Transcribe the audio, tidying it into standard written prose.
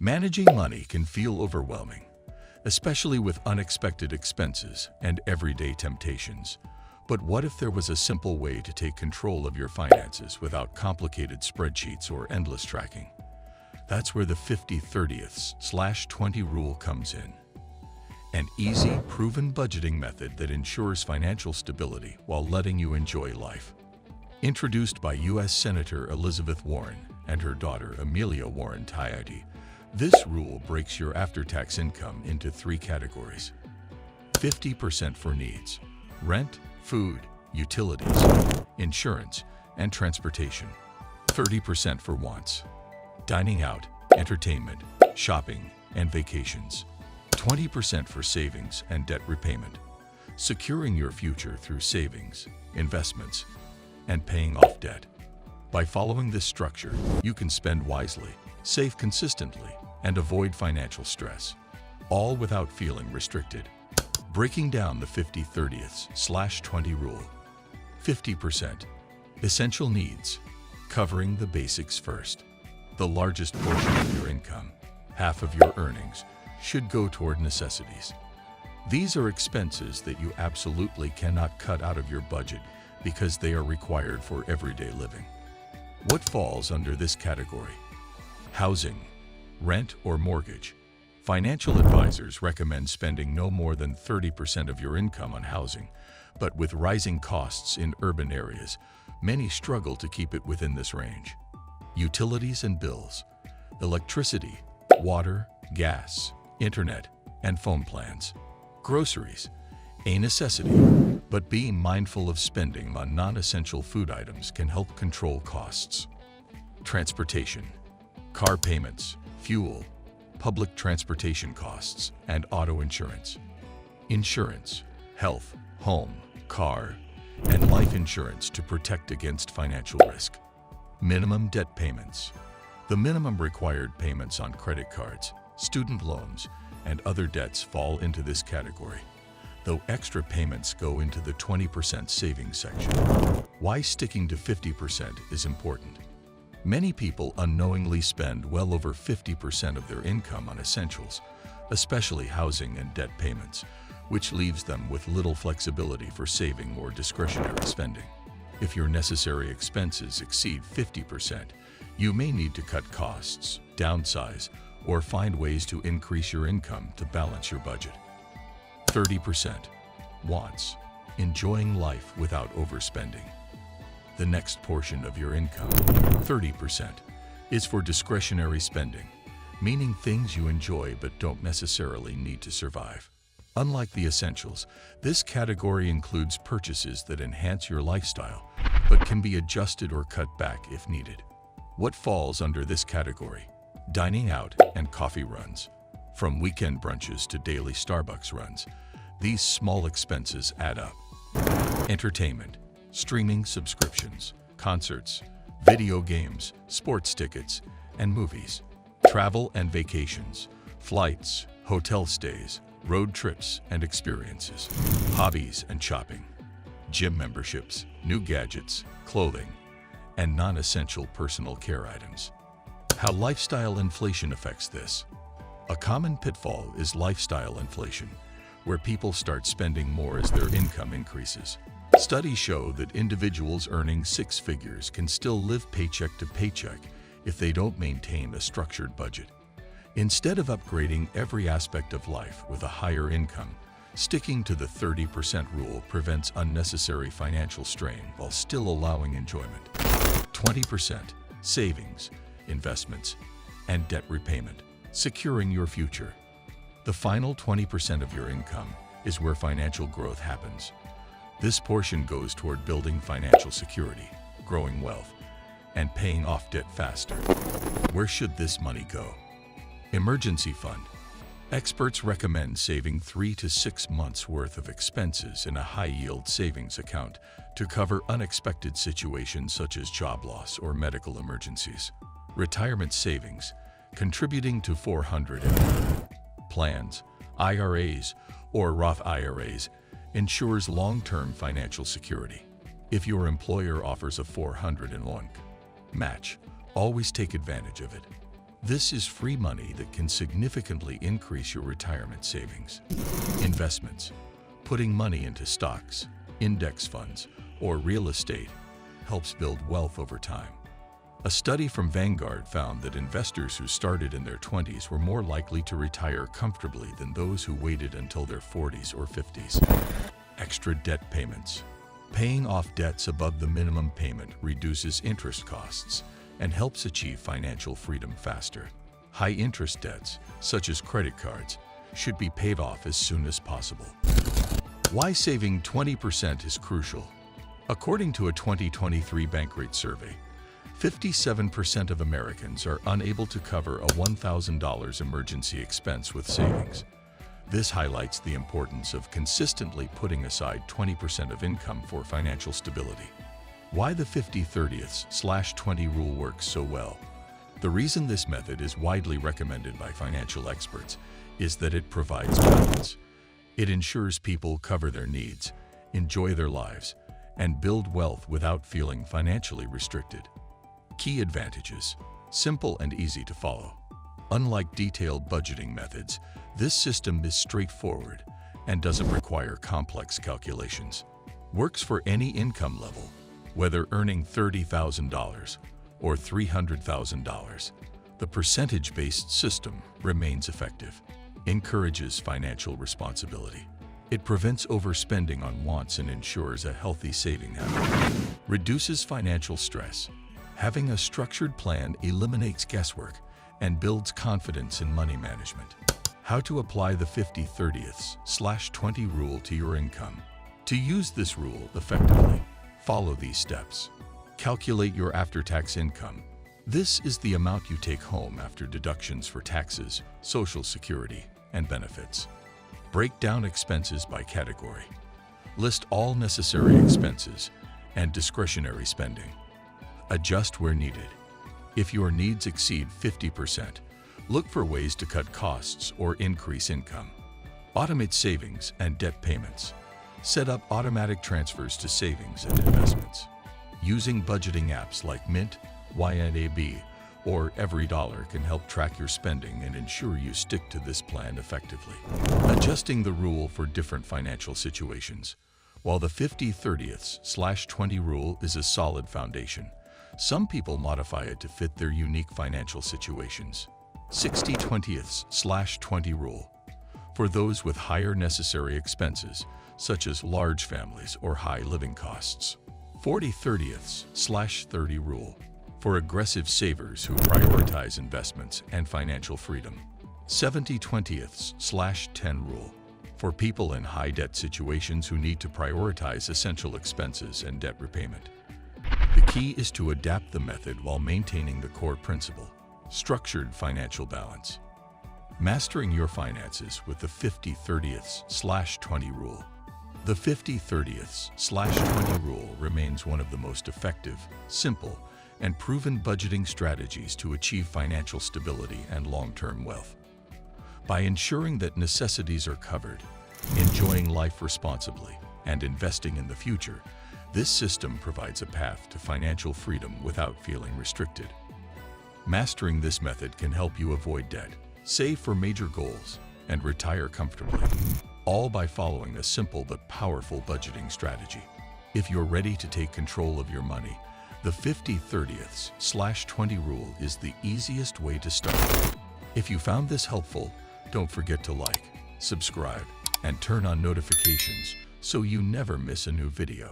Managing money can feel overwhelming, especially with unexpected expenses and everyday temptations. But what if there was a simple way to take control of your finances without complicated spreadsheets or endless tracking? That's where the 50/30/20 rule comes in. An easy, proven budgeting method that ensures financial stability while letting you enjoy life. Introduced by U.S. Senator Elizabeth Warren and her daughter Amelia Warren Tayati, this rule breaks your after-tax income into 3 categories. 50% for needs: rent, food, utilities, insurance, and transportation. 30% for wants: dining out, entertainment, shopping, and vacations. 20% for savings and debt repayment, securing your future through savings, investments, and paying off debt. By following this structure, you can spend wisely, save consistently, and avoid financial stress, all without feeling restricted. Breaking down the 50/30/20 rule. 50%. Essential needs, covering the basics first. The largest portion of your income, half of your earnings, should go toward necessities. These are expenses that you absolutely cannot cut out of your budget because they are required for everyday living. What falls under this category? Housing, rent or mortgage. Financial advisors recommend spending no more than 30% of your income on housing, but with rising costs in urban areas, many struggle to keep it within this range. Utilities and bills, electricity, water, gas, internet, and phone plans. Groceries, a necessity, but being mindful of spending on non-essential food items can help control costs. Transportation, car payments, fuel, public transportation costs, and auto insurance. Insurance, health, home, car, and life insurance to protect against financial risk. Minimum debt payments. The minimum required payments on credit cards, student loans, and other debts fall into this category, though extra payments go into the 20% savings section. Why sticking to 50% is important. Many people unknowingly spend well over 50% of their income on essentials, especially housing and debt payments, which leaves them with little flexibility for saving or discretionary spending. If your necessary expenses exceed 50%, you may need to cut costs, downsize, or find ways to increase your income to balance your budget. 30%. Wants. Enjoying life without overspending. The next portion of your income, 30%, is for discretionary spending, meaning things you enjoy but don't necessarily need to survive. Unlike the essentials, this category includes purchases that enhance your lifestyle, but can be adjusted or cut back if needed. What falls under this category? Dining out and coffee runs. From weekend brunches to daily Starbucks runs, these small expenses add up. Entertainment, streaming subscriptions, concerts, video games, sports tickets, and movies. Travel and vacations, flights, hotel stays, road trips and experiences. Hobbies and shopping, gym memberships, new gadgets, clothing, and non-essential personal care items. How lifestyle inflation affects this. A common pitfall is lifestyle inflation, where people start spending more as their income increases. Studies show that individuals earning 6 figures can still live paycheck to paycheck if they don't maintain a structured budget. Instead of upgrading every aspect of life with a higher income, sticking to the 30% rule prevents unnecessary financial strain while still allowing enjoyment. 20%. Savings, investments, and debt repayment, securing your future. The final 20% of your income is where financial growth happens. This portion goes toward building financial security, growing wealth, and paying off debt faster. Where should this money go? Emergency fund. Experts recommend saving 3 to 6 months' worth of expenses in a high-yield savings account to cover unexpected situations such as job loss or medical emergencies. Retirement savings, contributing to 401k plans, IRAs, or Roth IRAs, ensures long-term financial security. If your employer offers a 401k match, always take advantage of it. This is free money that can significantly increase your retirement savings. Investments. Putting money into stocks, index funds, or real estate helps build wealth over time. A study from Vanguard found that investors who started in their 20s were more likely to retire comfortably than those who waited until their 40s or 50s. Extra debt payments. Paying off debts above the minimum payment reduces interest costs and helps achieve financial freedom faster. High-interest debts, such as credit cards, should be paid off as soon as possible. Why saving 20% is crucial. According to a 2023 Bankrate survey, 57% of Americans are unable to cover a $1,000 emergency expense with savings. This highlights the importance of consistently putting aside 20% of income for financial stability. Why the 50/30/20 rule works so well. The reason this method is widely recommended by financial experts is that it provides balance. It ensures people cover their needs, enjoy their lives, and build wealth without feeling financially restricted. Key advantages: simple and easy to follow. Unlike detailed budgeting methods, this system is straightforward and doesn't require complex calculations. Works for any income level, whether earning $30,000 or $300,000. The percentage-based system remains effective. Encourages financial responsibility. It prevents overspending on wants and ensures a healthy saving habit. Reduces financial stress. Having a structured plan eliminates guesswork and builds confidence in money management. How to apply the 50/30/20 rule to your income. To use this rule effectively, follow these steps. Calculate your after-tax income. This is the amount you take home after deductions for taxes, Social Security, and benefits. Break down expenses by category. List all necessary expenses and discretionary spending. Adjust where needed. If your needs exceed 50%, look for ways to cut costs or increase income. Automate savings and debt payments. Set up automatic transfers to savings and investments. Using budgeting apps like Mint, YNAB, or Every Dollar can help track your spending and ensure you stick to this plan effectively. Adjusting the rule for different financial situations. While the 50/30/20 rule is a solid foundation, some people modify it to fit their unique financial situations. 60/20/20 rule. For those with higher necessary expenses, such as large families or high living costs. 40/30/30 rule. For aggressive savers who prioritize investments and financial freedom. 70/20/10 rule. For people in high debt situations who need to prioritize essential expenses and debt repayment. The key is to adapt the method while maintaining the core principle: structured financial balance. Mastering your finances with the 50/30/20 rule. The 50/30/20 rule remains one of the most effective, simple, and proven budgeting strategies to achieve financial stability and long-term wealth. By ensuring that necessities are covered, enjoying life responsibly, and investing in the future, this system provides a path to financial freedom without feeling restricted. Mastering this method can help you avoid debt, save for major goals, and retire comfortably, all by following a simple but powerful budgeting strategy. If you're ready to take control of your money, the 50/30/20 rule is the easiest way to start. If you found this helpful, don't forget to like, subscribe, and turn on notifications so you never miss a new video.